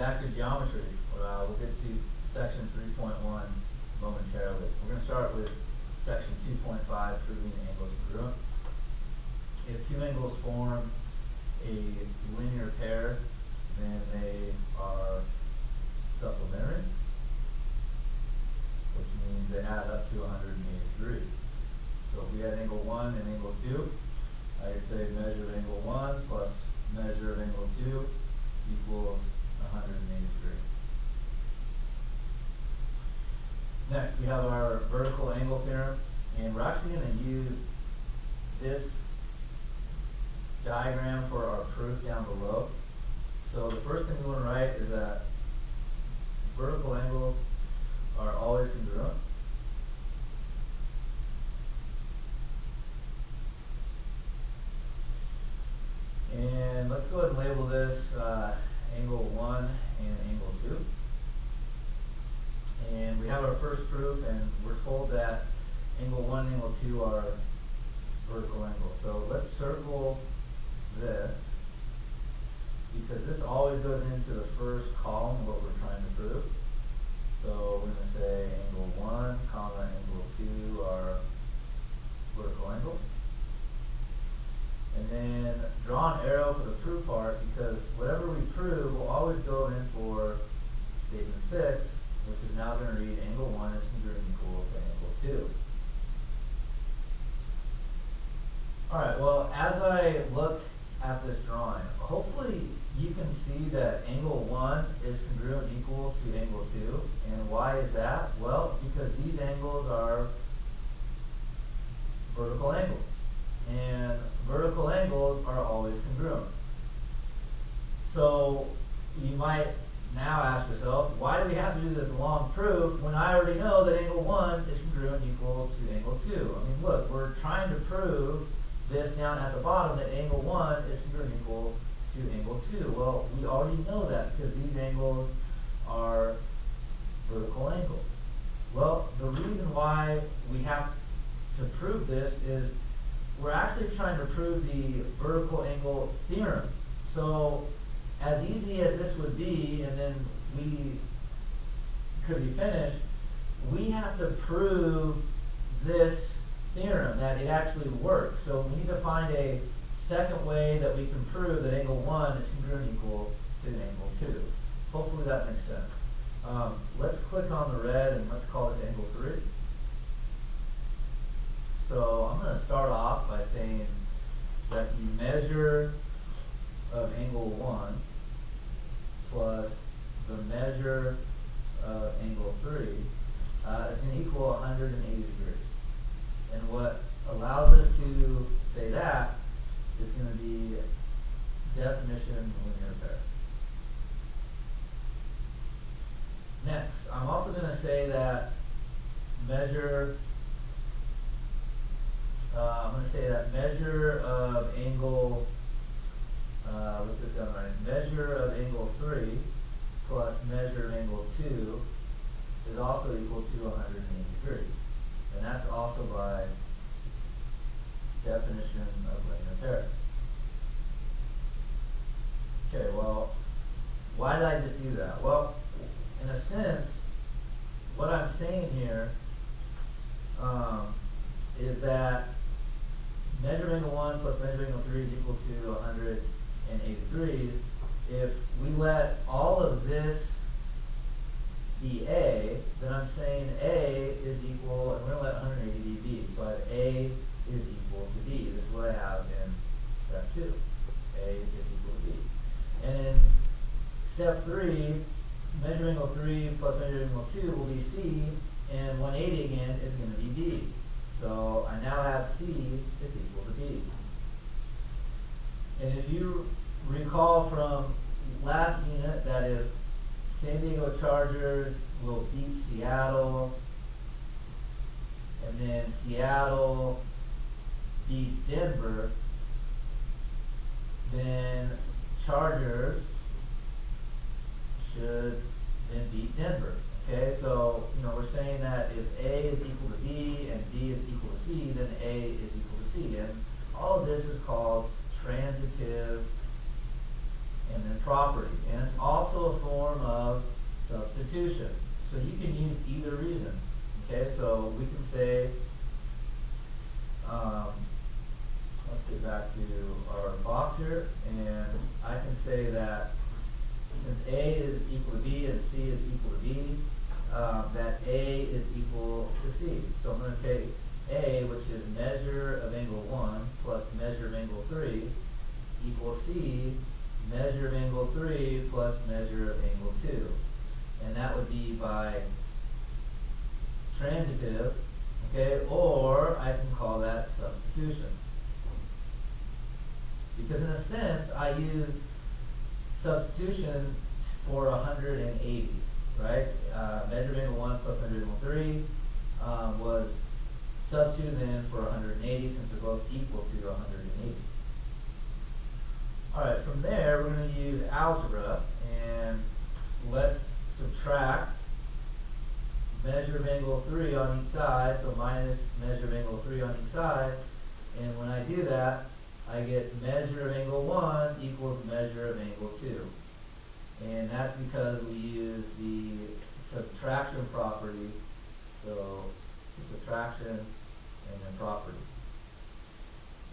back to geometry. We'll get to section 3.1 momentarily. We're going to start with section 2.5, proving angles congruent. If two angles form a linear pair, then they are supplementary, which means they add up to 180 degrees. So if we had angle 1 and angle 2, I could say measure of angle 1 plus measure of angle 2 equals 180 degrees. Next, we have our vertical angle theorem, and we're actually going to use this diagram for our proof down below. So the first thing we want to write is that vertical angles are always congruent. And let's go ahead and label this angle 1 and angle 2. And we have our first proof, and we're told that angle 1 and angle 2 are vertical angles. So let's circle this, because this always goes into the first column of what we're trying to prove. So we're going to say angle 1, comma, angle 2 are vertical angles. And then draw an arrow for the proof part, because whatever we prove will always go in for statement 6, which is now going to read angle 1 is congruent equal to angle 2. Alright, well, as I look at this drawing, hopefully you can see that angle 1 is congruent equal to angle 2. And why is that? Well, because these angles are vertical angles. And vertical angles are always congruent. So you might now ask yourself, why do we have to do this long proof when I already know that angle 1 is congruent equal to angle 2? I mean, look, we're trying to prove this down at the bottom, that angle 1 is congruent equal to angle 2. Well, we already know that because these angles are vertical angles. Well, the reason why we have to prove this is we're actually trying to prove the vertical angle theorem. So as easy as this would be, and then we could be finished, we have to prove this theorem, that it actually works. So we need to find a second way that we can prove that angle 1 is congruent equal to angle 2. Hopefully that makes sense. Let's click on the red and let's call this angle 3. So I'm going to start off by saying that the measure of angle 1 plus the measure of angle 3 is going to equal 180 degrees. And what allows us to say that is going to be definition linear pair. Next, I'm also going to say that measure of angle, let's get done right. Measure of angle 3 plus measure of angle 2 is also equal to 180 degrees. And that's also by definition of linear pair. Okay, well, why did I just do that? Well, in a sense, what I'm saying here is that measure of angle 1 plus measure of angle 3 is equal to 180 degrees. If we let all of this be A, then I'm saying A is equal, and we're going to let 180 be B. So I have A is equal to B. This is what I have in step 2. A is equal to B. And in step 3, measure angle 3 plus measure angle 2 will be C, and 180 again is going to be B. So I now have C is equal to B. And if you recall from last unit that if San Diego Chargers will beat Seattle, and then Seattle beats Denver, then Chargers should then beat Denver. Okay, so we're saying that if A is equal to B and B is equal to C, then A is equal to C. And all of this is called transitive and then property. And and it's also a form of substitution. So you can use either reason. Okay, so we can say, let's get back to our box here, and I can say that since A is equal to B and C is equal to B, that A is equal to C. So I'm going to take A, which is measure of angle 1 plus measure of angle 3, equals C, measure of angle 3 plus measure of angle 2. And that would be by transitive, okay, or I can call that substitution. Because in a sense, I use substitution for 180, right? Measure of angle 1 plus measure of angle 3 was substituted in for 180 since they're both equal to 180. All right, from there, we're going to use algebra, and let's subtract measure of angle 3 on each side, so minus measure of angle 3 on each side, and when I do that, I get measure of angle 1 equals measure of angle 2. And that's because we use the subtraction property, so subtraction and then property.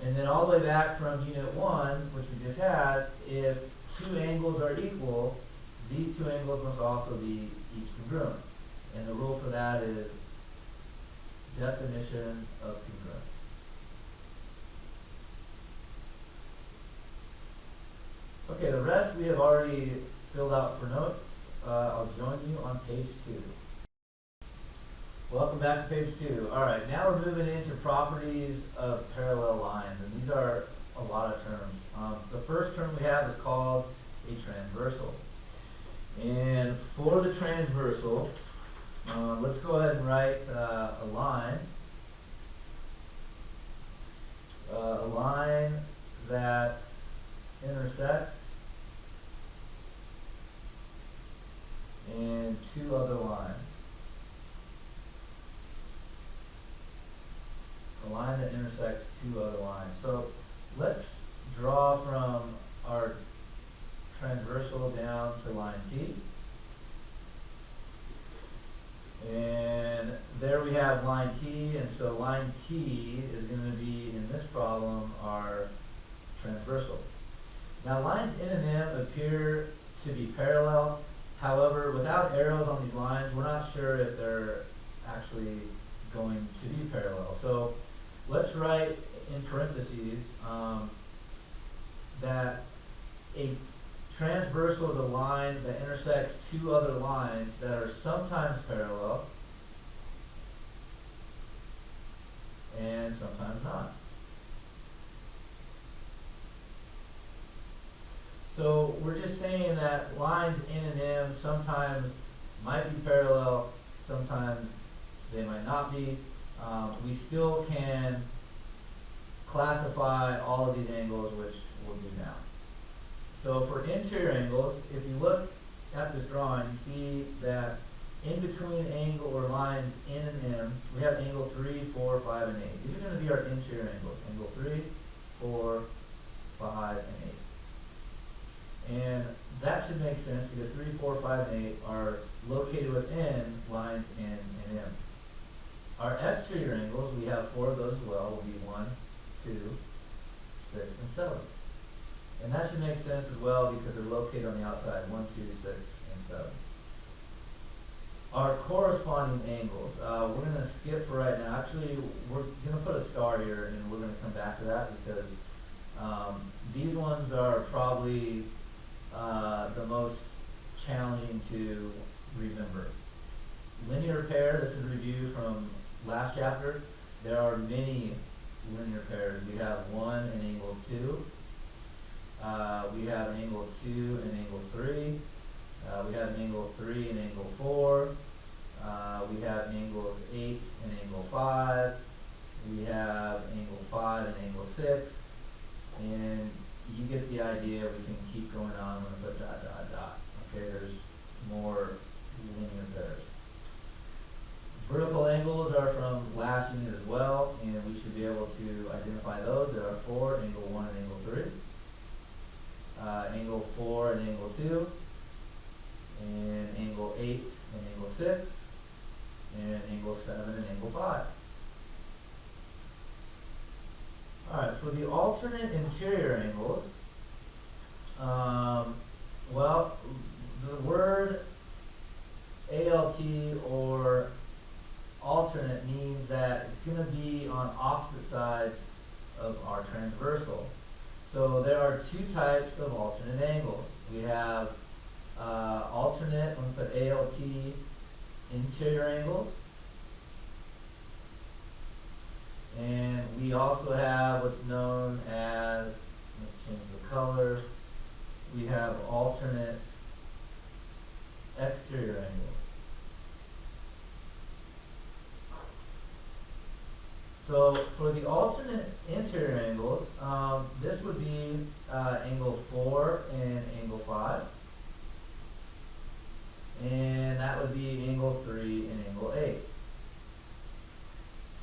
And then all the way back from unit 1, which we just had, if two angles are equal, these two angles must also be each congruent. And the rule for that is definition of congruence. Okay, the rest we have already filled out for notes. I'll join you on page 2. Welcome back to page 2. Alright, now we're moving into properties of parallel lines, and these are a lot of terms. The first term we have is called a transversal. And for the transversal, let's go ahead and write a line. A line that intersects and two other lines. A line that intersects two other lines. So let's draw from our transversal down to line T. And there we have line T, and so line T is going to be, in this problem, our transversal. Now lines N and M appear to be parallel. However, without arrows on these lines, we're not sure if they're actually going to be parallel. So let's write in parentheses that a transversal is a line that intersects two other lines that are sometimes parallel and sometimes not. So we're just saying that lines N and M sometimes might be parallel, sometimes they might not be. We still can classify all of these angles, which we'll do now. So for interior angles, if you look at this drawing, you see that in between angle or lines N and M, we have angle 3, 4, 5, and 8. These are going to be our interior angles. Angle 3, 4, 5, and 8. And that should make sense because 3, 4, 5, and 8 are located within lines N and M. Our exterior angles, we have 4 of those as well, will be 1, 2, 6, and 7. And that should make sense as well because they're located on the outside, 1, 2, 6, and 7. Our corresponding angles, we're going to skip for right now. Actually, we're going to put a star here and we're going to come back to that because these ones are probably the most challenging to remember. Linear pair, this is a review from last chapter. There are many linear pairs. We have 1 and angle 2. We have an angle 2 and angle 3. We have an angle 3 and angle 4. We have angles 8 and angle 5. We have angle 5 and angle 6. And you get the idea. We can keep going on. I'm going to put dot, dot, dot. Okay, there's more linear pairs. Vertical angles are from last unit as well, and we should be able to identify those. There are 4, angle 1 and angle 3. Angle 4 and angle 2. alternate interior angles, well, the word ALT or alternate means that it's going to be on opposite sides of our transversal. So there are two types of alternate angles. We have alternate, when we put ALT, interior angles. And we also have what's known as, let's change the color, we have alternate exterior angles. So for the alternate interior angles, this would be angle 4 and angle 5. And that would be angle 3 and angle 8.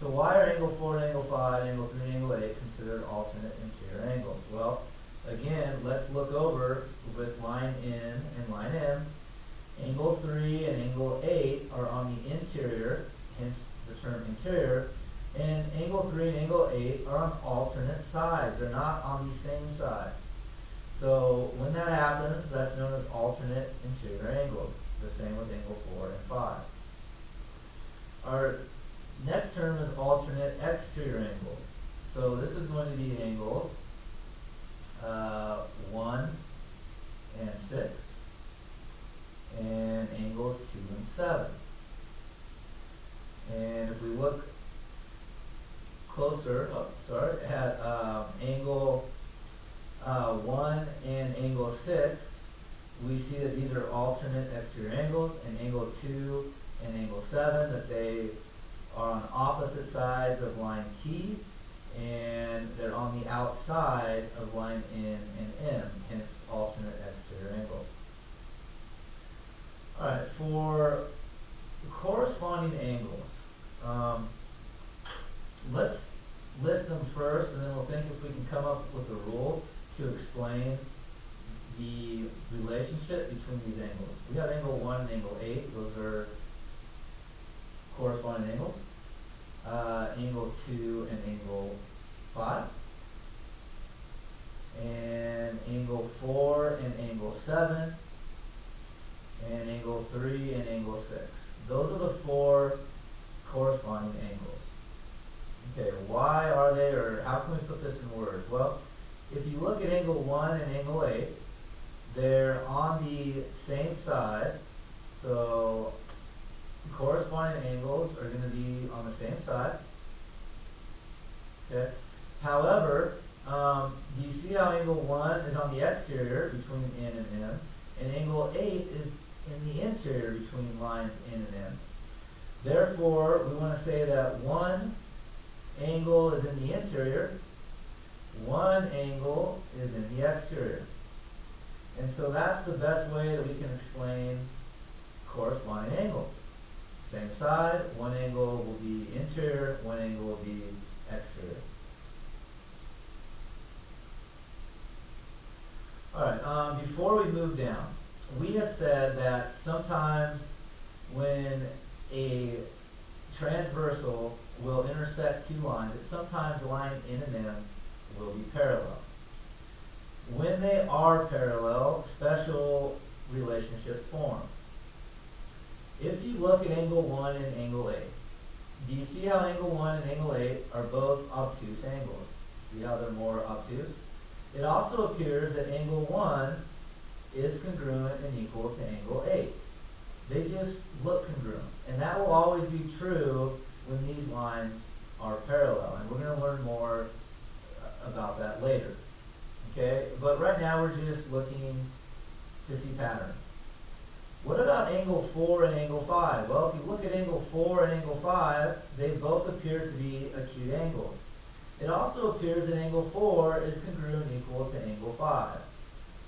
So why are angle 4 and angle 5, angle 3 and angle 8 considered alternate interior angles? Well, again, let's look over with line N and line M. Angle 3 and angle 8 are on the interior, hence the term interior. And angle 3 and angle 8 are on alternate sides. They're not on the same side. So when that happens, that's known as alternate interior angles. The same with angle 4 and 5. Our next term is alternate exterior angles. So this is going to be angles 1 and 6 and angles 2 and 7. And if we look closer, at angle 1 and angle 6, we see that these are alternate exterior angles, and angle 2 and angle 7, that they are on opposite sides of line T, and they're on the outside of line N and M, hence alternate exterior angles. Alright, for corresponding angles, let's list them first, and then we'll think if we can come up with a rule to explain the relationship between these angles. We have angle 1 and angle 8. Those are corresponding angles. Angle 2 and angle 5. And angle 4 and angle 7. And angle 3 and angle 6. Those are the four corresponding angles. Okay, why are they, or how can we put this in words? Well, if you look at angle 1 and angle 8, they're on the same side, so corresponding angles are going to be on the same side. Okay. However, do you see how angle 1 is on the exterior between N and M, and angle 8 is in the interior between lines N and M? Therefore, we want to say that one angle is in the interior, one angle is in the exterior. And so that's the best way that we can explain corresponding angles. Same side, one angle will be interior, one angle will be exterior. Alright, before we move down, we have said that sometimes when a transversal will intersect two lines, that sometimes line N and M will be parallel. When they are parallel, special relationships form. If you look at angle 1 and angle 8, do you see how angle 1 and angle 8 are both obtuse angles? See how they're more obtuse? It also appears that angle 1 is congruent and equal to angle 8. They just look congruent. And that will always be true when these lines are parallel. And we're going to learn more about that later. Okay? But right now we're just looking to see patterns. What about angle 4 and angle 5? Well, if you look at angle 4 and angle 5, they both appear to be acute angles. It also appears that angle 4 is congruent and equal to angle 5.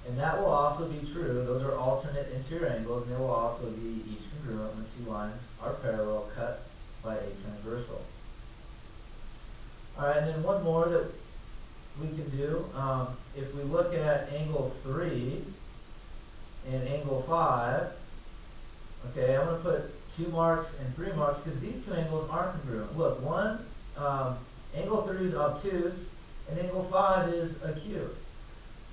And that will also be true. Those are alternate interior angles, and they will also be each congruent when two lines are parallel cut by a transversal. Alright, and then one more that we can do. If we look at angle 3 and angle 5, okay, I'm going to put 2 marks and 3 marks because these two angles aren't congruent. Look, one, angle 3 is obtuse, and angle 5 is acute.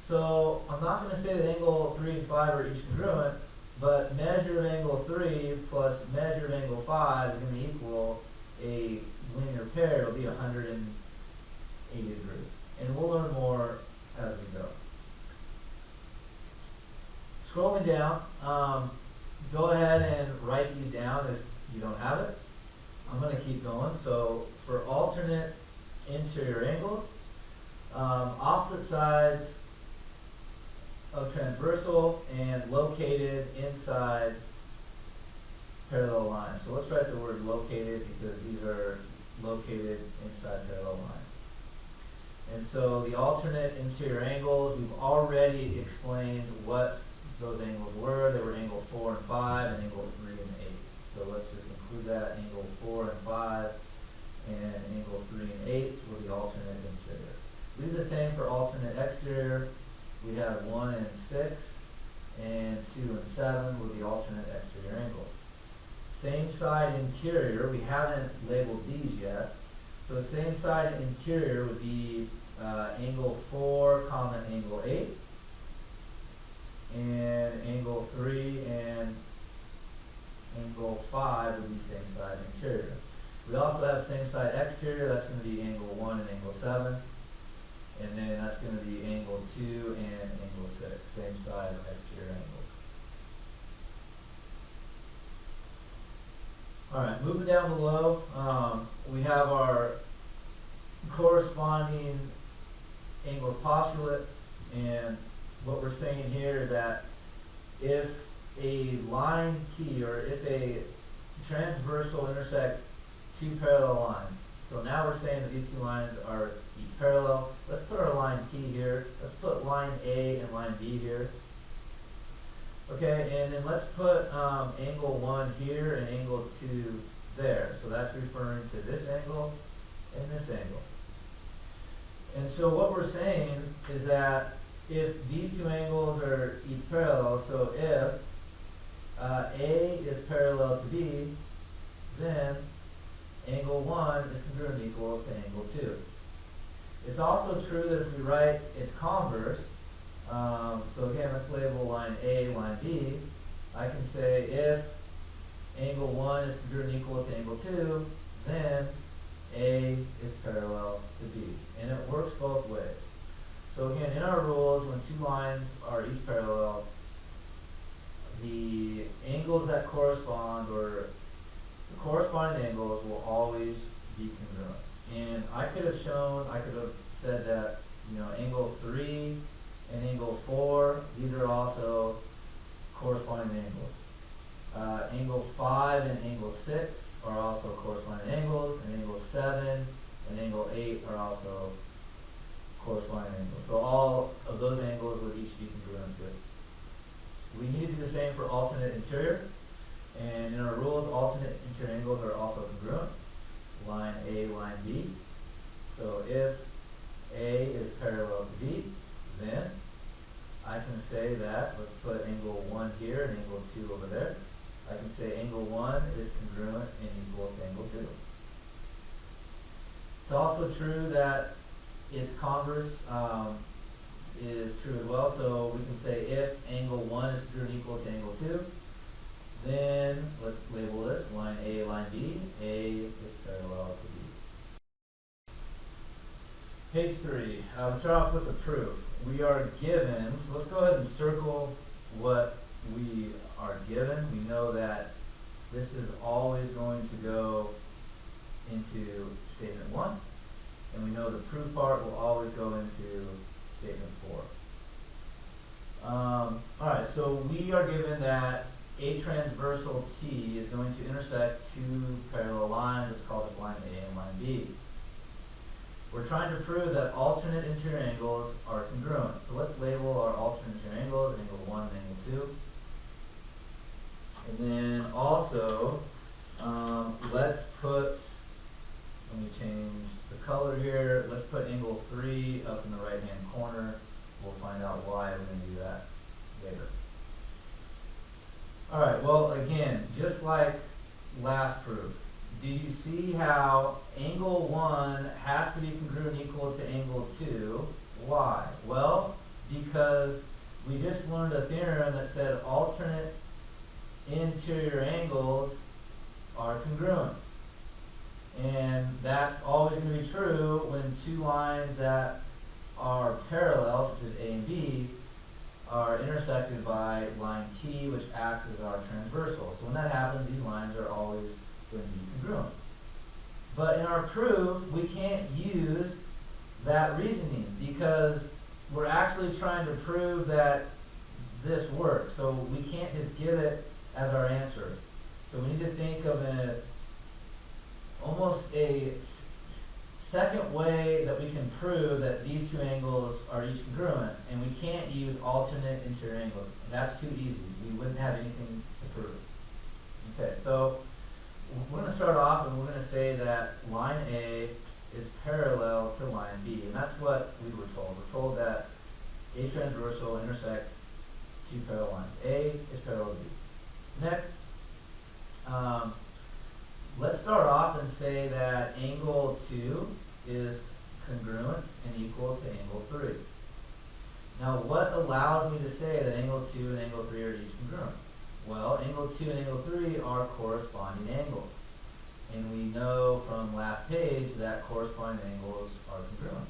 So I'm not going to say that angle 3 and 5 are each congruent, but measure of angle 3 plus measure of angle 5 is going to equal a linear pair. It'll be 180 degrees. And we'll learn more as we go. Scrolling down, go ahead and write these down if you don't have it. I'm going to keep going. So for alternate interior angles, opposite sides of transversal and located inside parallel lines. So let's write the word located because these are located inside parallel lines. And so the alternate interior angles, we've already explained what those angles were. They were angle 4 and 5 and angle 3 and 8. So let's just include that. Angle 4 and 5 and angle 3 and 8 were the alternate interior. We do the same for alternate exterior. We have 1 and 6 and 2 and 7 were the alternate exterior angles. Same side interior, we haven't labeled these yet. So same side interior would be angle 4, comma angle 8. And angle 3 and angle 5 would be same side interior. We also have same side exterior, that's going to be angle 1 and angle 7. And then that's going to be angle 2 and angle 6, same side exterior angles. Alright, moving down below, we have our corresponding angular postulate, and what we're saying here is that if a line T, or if a transversal intersects two parallel lines, so now we're saying that these two lines are each parallel. Let's put our line T here. Let's put line A and line B here. Okay, and then let's put angle 1 here and angle 2 there. So that's referring to this angle and this angle. And so what we're saying is that if these two angles are each parallel, so if A is parallel to B, then angle 1 is congruent equal to angle 2. It's also true that if we write its converse, so again, let's label line A, line B. I can say if angle 1 is congruent equal to angle 2, then A is parallel to B. And it works both ways. So again, in our rules, when two lines are each parallel, the angles that correspond, or the corresponding angles, will always be congruent. And I could have said that, angle 3 and angle 4, these are also corresponding angles. Angle 5 and angle 6 are also corresponding angles, and angle 7 and angle 8 are also corresponding angles. So all of those angles would each be congruent to it. We need to do the same for alternate interior, and in our rules, alternate interior angles are also congruent. Line A, line B. So if A is parallel to B, then I can say that, let's put angle 1 here and angle 2 over there. I can say angle 1 is congruent and equal to angle 2. It's also true that its converse is true as well. So we can say if angle 1 is congruent equal to angle 2, then let's label this line A, line B. A is parallel to B. Page 3. We'll start off with the proof. We are given, so let's go ahead and circle what we are given. We know that this is always going to go into statement 1, and we know the proof part will always go into statement 4. Alright, so we are given that a transversal T is going to intersect two parallel lines. Let's call this line A and line B. We're trying to prove that alternate interior angles are congruent. So let's label our alternate interior angles, angle 1 and angle 2. And then also, let's put, let me change the color here, let's put angle 3 up in the right hand corner. We'll find out why we're going to do that later. Alright, well again, just like last proof, do you see how angle 1 has to be congruent equal to angle 2? Why? Well, because we just learned a theorem that said alternate interior angles are congruent. And that's always going to be true when two lines that are parallel, such as A and B, are intersected by line T, which acts as our transversal. So when that happens, these lines are always going to be congruent. But in our proof, we can't use that reasoning because we're actually trying to prove that this works. So we can't just give it as our answer. So we need to think of almost a second way that we can prove that these two angles are each congruent, and we can't use alternate interior angles. That's too easy. We wouldn't have anything to prove. Okay, so we're going to start off and we're going to say that line A is parallel to line B, and that's what we were told. We're told that A transversal intersects two parallel lines. A is parallel to B. Next, let's start off and say that angle 2 is congruent and equal to angle 3. Now, what allows me to say that angle 2 and angle 3 are each congruent? Well, angle 2 and angle 3 are corresponding angles. And we know from last page that corresponding angles are congruent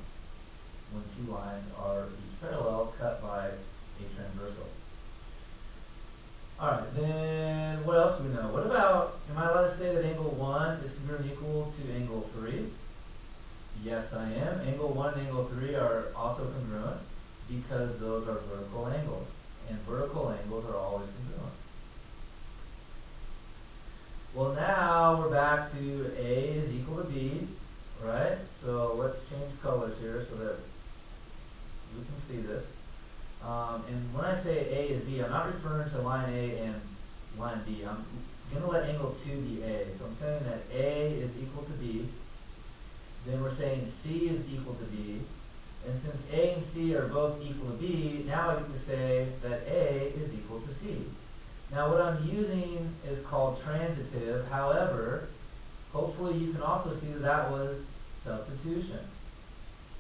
when two lines are each parallel cut by a transversal. Alright, then what else do we know? What about, am I allowed to say that angle 1 is congruent equal to angle 3? Yes, I am. Angle 1 and angle 3 are also congruent because those are vertical angles. And vertical angles are always congruent. Well, now we're back to A is equal to B, right? So let's change colors here so that we can see this. And when I say A is B, I'm not referring to line A and line B. I'm going to let angle 2 be A. So I'm saying that A is equal to B. Then we're saying C is equal to B. And since A and C are both equal to B, now I get to say that A is equal to C. Now what I'm using is called transitive. However, hopefully you can also see that that was substitution.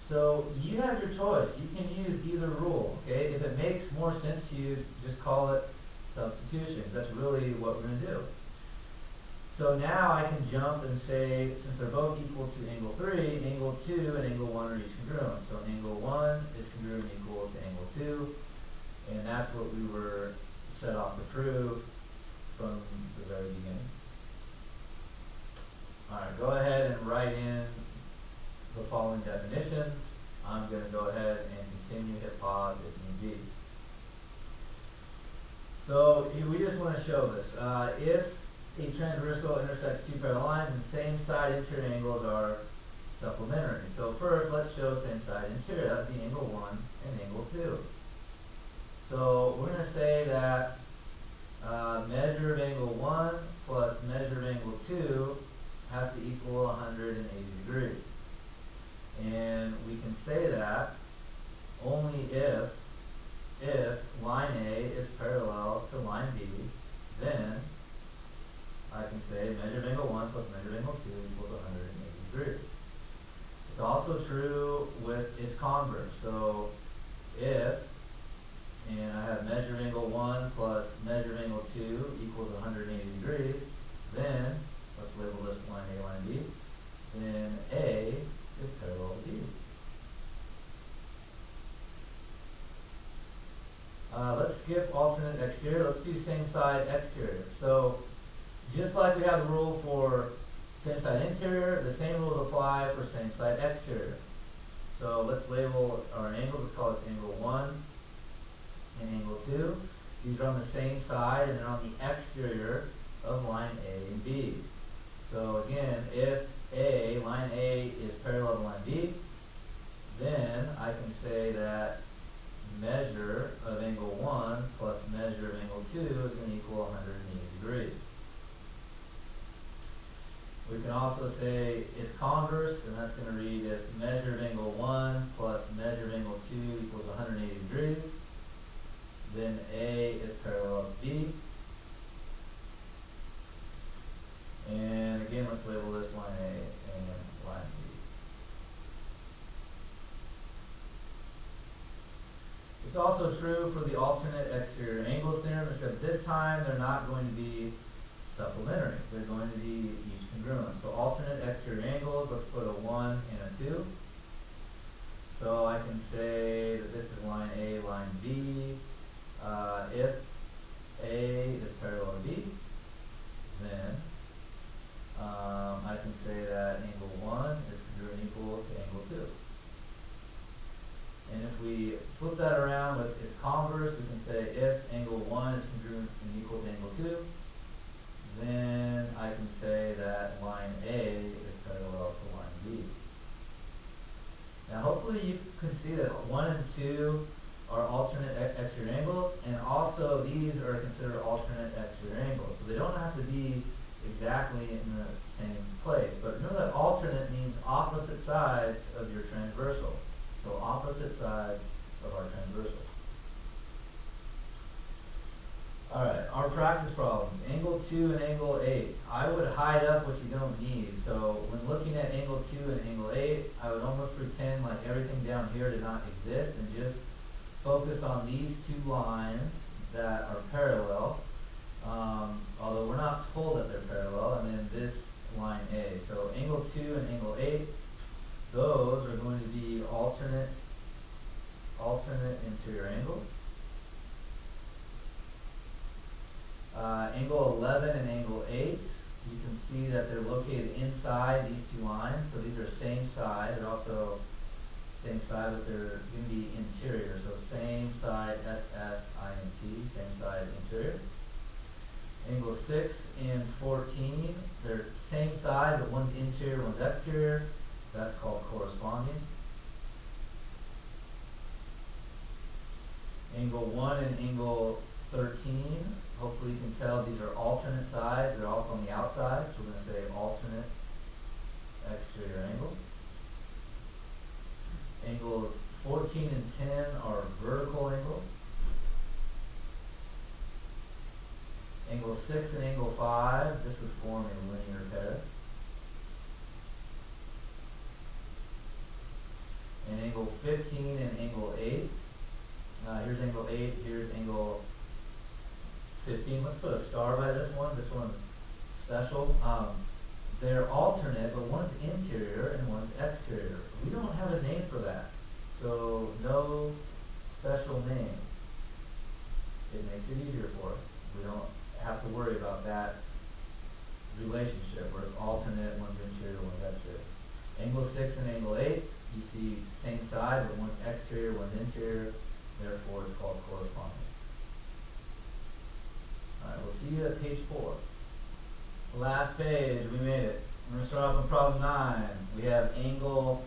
So you have your choice. You can use either rule, okay? If it makes more sense to you, just call it substitution. That's really what we're going to do. So now I can jump and say, since they're both equal to angle 3, angle 2 and angle 1 are each congruent. So angle 1 is congruent equal to angle 2, and that's what we were set off to prove from the very beginning. Alright, go ahead and write in the following definitions. I'm going to go ahead and continue, hit pause if need be. So we just want to show this. If a transversal intersects two parallel lines and same side interior angles are supplementary. So first, let's show same side interior. That would be angle 1 and angle 2. So we're going to say that measure of angle 1 plus measure of angle 2 has to equal 180 degrees. And we can say that only if line A is parallel to line B, then I can say measure of angle 1 plus measure of angle 2 equals 180 degrees. It's also true with its converse. So if, and I have measure of angle 1 plus measure of angle 2 equals 180 degrees, then, let's label this line A, line B, then A is parallel to B. Let's skip alternate exterior. Let's do same side exterior. So just like we have the rule for same side interior, the same rules apply for same side exterior. So let's label our angles. Let's call this angle 1 and angle 2. These are on the same side and they're on the exterior of line A and B. So again, if line A is parallel to line B, then I can say that measure of angle 1 plus measure of angle 2 is going to equal 180 degrees. We can also say its converse, and that's going to read if measure of angle 1 plus measure of angle 2 equals 180 degrees, then A is parallel to B. And again, let's label true for the alternate exterior angles theorem, except this time they're not going to be supplementary. They're going to be each congruent. So alternate exterior angles, let's put a 1 and a 2. So I can say that this is line A, line B. If A is parallel to B, then I can say that angle 1 is congruent equal to angle 2. And if we flip that around with its converse, we can say if angle 1 is congruent and equal to angle 2, then I can say that line A is parallel to line B. Now hopefully you can see that 1 and 2 are alternate exterior angles, and also these are considered alternate exterior angles. So they don't have to be exactly in the same place. But know that alternate means opposite sides of your transversal. So opposite sides of our transversal. Alright, our practice problems. Angle 2 and angle 8. I would hide up what you don't need. So when looking at angle 2 and angle 8, I would almost pretend like everything down here did not exist and just focus on these two lines that are parallel. Although we're not told that they're parallel, and then this line A. So angle 2 and angle 8, those are going to be alternate interior angles. Angle 11 and angle 8, you can see that they're located inside these two lines. So these are same side. They're also same side, but they're going to be interior. So same side, SSINT, same side interior. Angle 6 and 14, they're same side, but one's interior, one's exterior. That's called corresponding. Angle 1 and angle 13, hopefully you can tell these are alternate sides. They're also on the outside, so we're going to say alternate exterior angles. Angles 14 and 10 are vertical angles. Angle 6 and angle 5, this would form a linear pair. And angle 15 and angle 8. Here's angle 8, here's angle 15. Let's put a star by this one. This one's special. They're alternate, but one's interior and one's exterior. We don't have a name for that. So no special name. It makes it easier for us. We don't have to worry about that relationship where it's alternate, one's interior, one's exterior. Angle 6 and angle 8, you see same side, but one's exterior, one's interior. Therefore, it's called corresponding. Alright, we'll see you at page 4. Last page, we made it. We're going to start off with problem 9. We have angle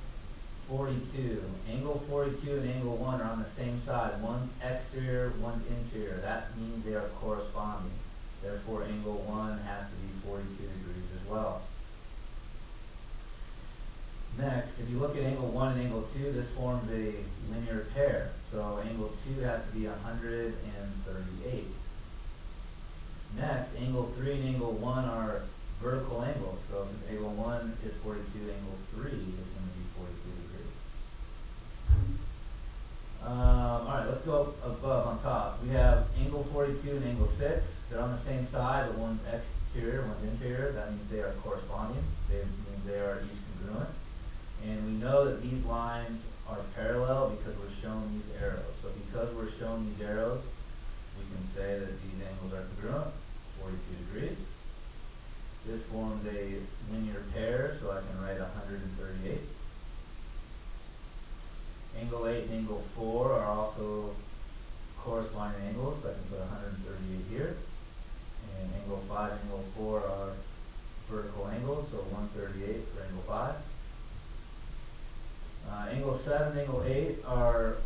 42. Angle 42 and angle 1 are on the same side. One's exterior, one's interior. That means they are corresponding. Therefore, angle 1 has to be 42 degrees as well. Next, if you look at angle 1 and angle 2, this forms a linear pair. So angle 2 has to be 138. Next, angle 3 and angle 1 are vertical angles. So if angle 1 is 42, angle 3 is going to be 42 degrees. Alright, let's go above on top. We have angle 42 and angle 6. They're on the same side, but one's exterior, one's interior. That means they are corresponding. They mean they are each congruent. And we know that these lines are parallel because we're shown these arrows. So because we're shown these arrows, we can say that these angles are congruent, 42 degrees. This forms a linear pair, so I can write 138. Angle 8 and angle 4 are also corresponding angles, so I can put 138 here. And angle 5 and angle 4 are vertical angles, so 138 for angle 5. Angle 7 and angle 8 are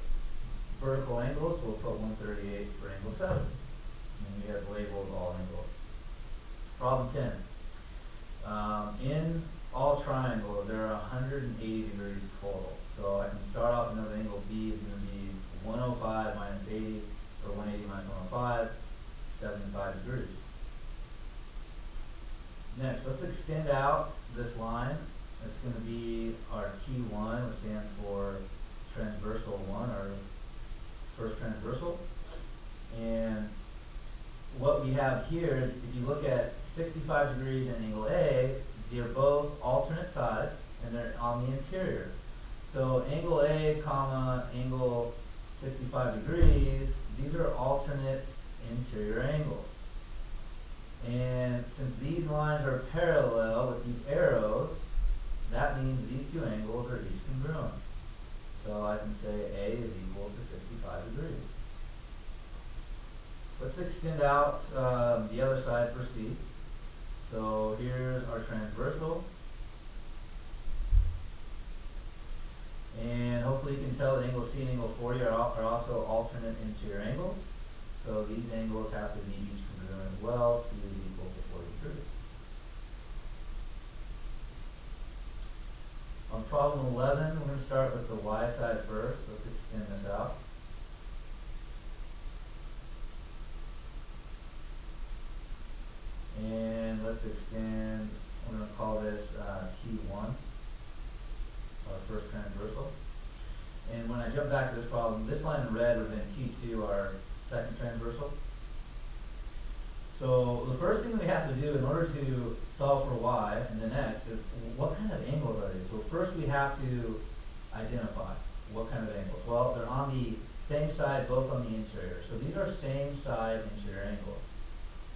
vertical angles, so we'll put 138 for angle 7. And we have labeled all angles. Problem 10. In all triangles, there are 180 degrees total. So I can start off another angle B is going to be 105 minus 80, or 180 minus 105, 75 degrees. Next, let's extend out this line. It's going to be our T1, which stands for transversal 1, our first transversal. And what we have here, if you look at 65 degrees and angle A, they're both alternate sides and they're on the interior. So angle A, comma, angle 65 degrees, these are alternate interior angles. And since these lines are parallel with these arrows, that means these two angles are each congruent. So I can say A is equal to 65 degrees. Let's extend out the other side for C. So here's our transversal. And hopefully you can tell that angle C and angle 40 are also alternate interior angles. So these angles have to be each congruent as well. C is equal to 40 degrees. On problem 11, we're going to start with the y side first. Let's extend this out. And let's extend, we're going to call this T1, our first transversal. And when I jump back to this problem, this line in red would have been T2, our second transversal. So the first thing we have to do in order to solve for y and then x is what kind of angles are these? So first we have to identify what kind of angles. Well, they're on the same side, both on the interior. So these are same side interior angles.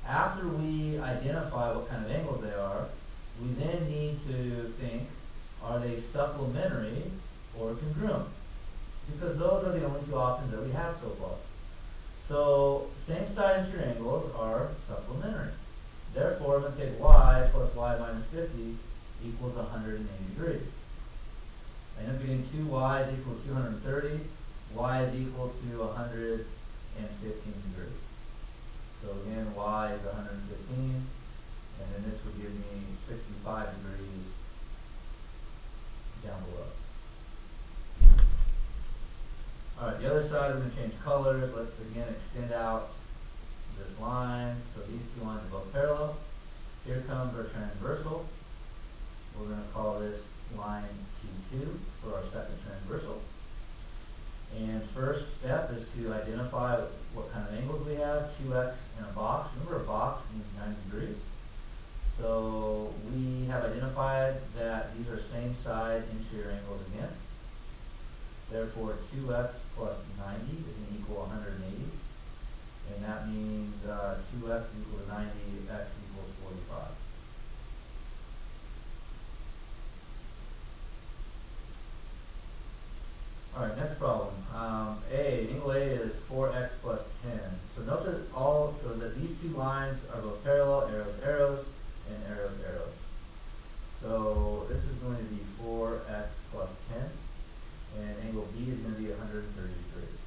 After we identify what kind of angles they are, we then need to think, are they supplementary or congruent? Because those are the only two options that we have so far. So same side interior angles are supplementary. Therefore, I'm going to take y plus y minus 50 equals 180 degrees. I end up getting 2y is equal to 230. Y is equal to 115 degrees. So again, y is 115, and then this would give me 65 degrees down below. Alright, the other side, we're going to change colors. Let's again extend out this line. So these two lines are both parallel. Here comes our transversal. We're going to call this line T2 for our second transversal. And first step is to identify what kind of angles we have. 2x in a box. Remember, a box means 90 degrees. So we have identified that these are same side interior angles again. Therefore, 2x plus 90 is going to equal 180. And that means 2x equal to 90, x equals 45. Alright, next problem. Angle A is 4x plus 10. So notice that these two lines are both parallel, arrows, arrows, and arrows, arrows. So this is going to be 4x plus 10. And angle B is going to be 130 degrees.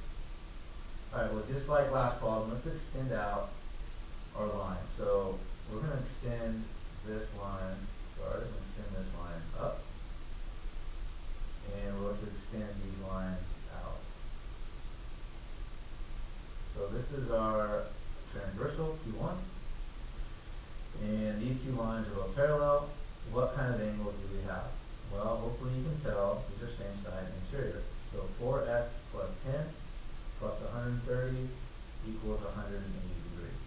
Alright, well just like last problem, let's extend out our line. So we're going to extend this line, up. And we'll have to extend these lines out. So this is our transversal, T1. And these two lines are both parallel. What kind of angles do we have? Well, hopefully you can tell these are same side interior. So 4x plus 10 plus 130 equals 180 degrees.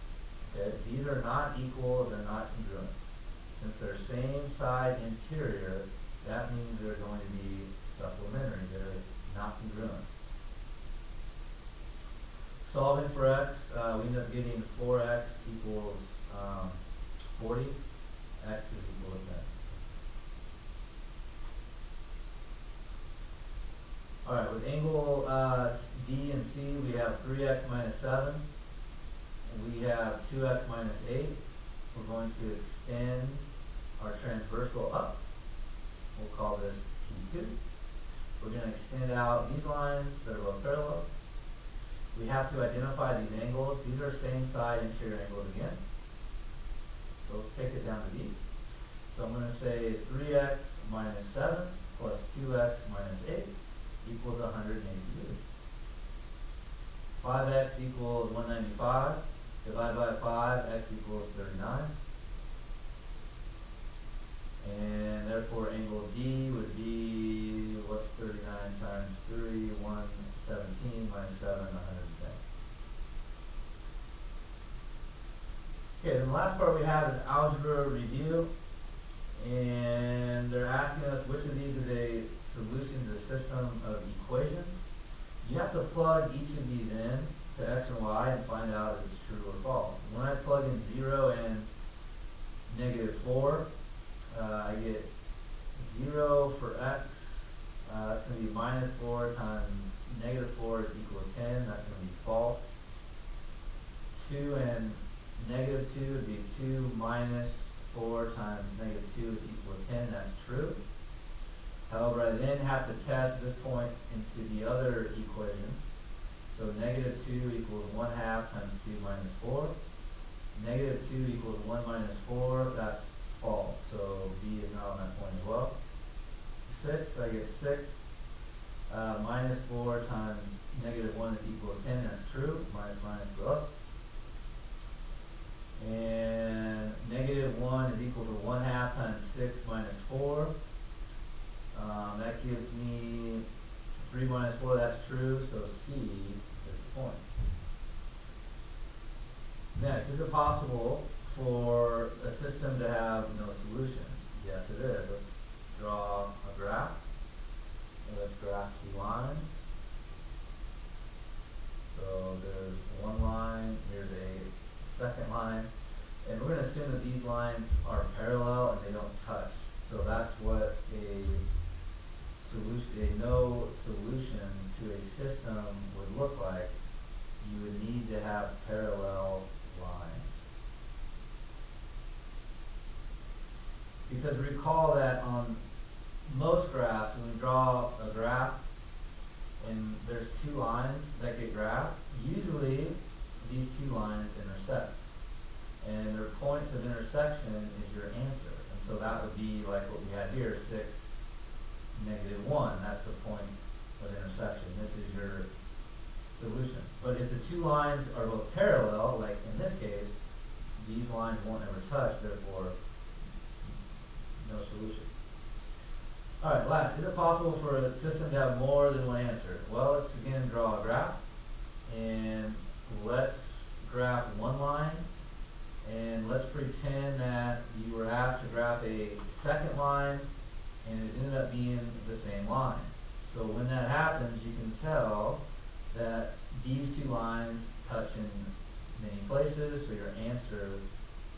Okay? These are not equal, they're not congruent. Since they're same side interior, that means they're going to be supplementary. They're not congruent. Solving for x, we end up getting 4x equals 40. X is equal to 10. Alright, with angle D and C, we have 3x minus 7. And we have 2x minus 8. We're going to extend our transversal up. We'll call this T2. We're going to extend out these lines that are both parallel. We have to identify these angles. These are same side interior angles again. So let's take it down to D. So I'm going to say 3x minus 7 plus 2x minus 8 equals 180 degrees. 5x equals 195. Divide by 5, x equals 39. And therefore angle D would be, what's 39 times 3? 117 minus 7, 100. Okay, then the last part we have is algebra review. And they're asking us which of these is a solution to the system of equations. You have to plug each of these in to x and y and find out if it's true or false. When I plug in 0 and -4, I get 0 for x. That's going to be -4 times -4 is equal to 10. That's going to be false. 2 and -2 would be 2 minus 4 times -2 is equal to 10. That's true. However, I then have to test this point into the other equation. So -2 equals 1/2 times 2 minus 4. -2 equals 1 minus 4. That's false. So B is not on that point as well. 6, I get 6. Minus 4 times -1 is equal to 10. That's true. Minus for us. And -1 is equal to 1/2 times 6 minus 4. That gives me 3 minus 4, that's true, so C is the point. Next, is it possible for a system to have no solution? Yes, it is. Let's draw a graph. And let's graph 2 lines. So there's one line, here's a second line. And we're going to assume that these lines are parallel and they don't touch. So that's what a no solution to a system would look like. You would need to have parallel lines. Because recall that on most graphs, when we draw a graph and there's 2 lines that get graphed, usually these 2 lines intersect. And their point of intersection is your answer. And so that would be like what we had here, 6, -1. That's the point of intersection. This is your solution. But if the 2 lines are both parallel, like in this case, these lines won't ever touch, therefore no solution. Alright, last, is it possible for a system to have more than one answer? Well, let's again draw a graph. And let's graph one line. And let's pretend that you were asked to graph a second line and it ended up being the same line. So when that happens, you can tell that these 2 lines touch in many places, so your answer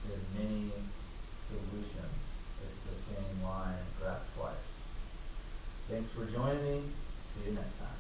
is many solutions. It's the same line graphed twice. Thanks for joining me. See you next time.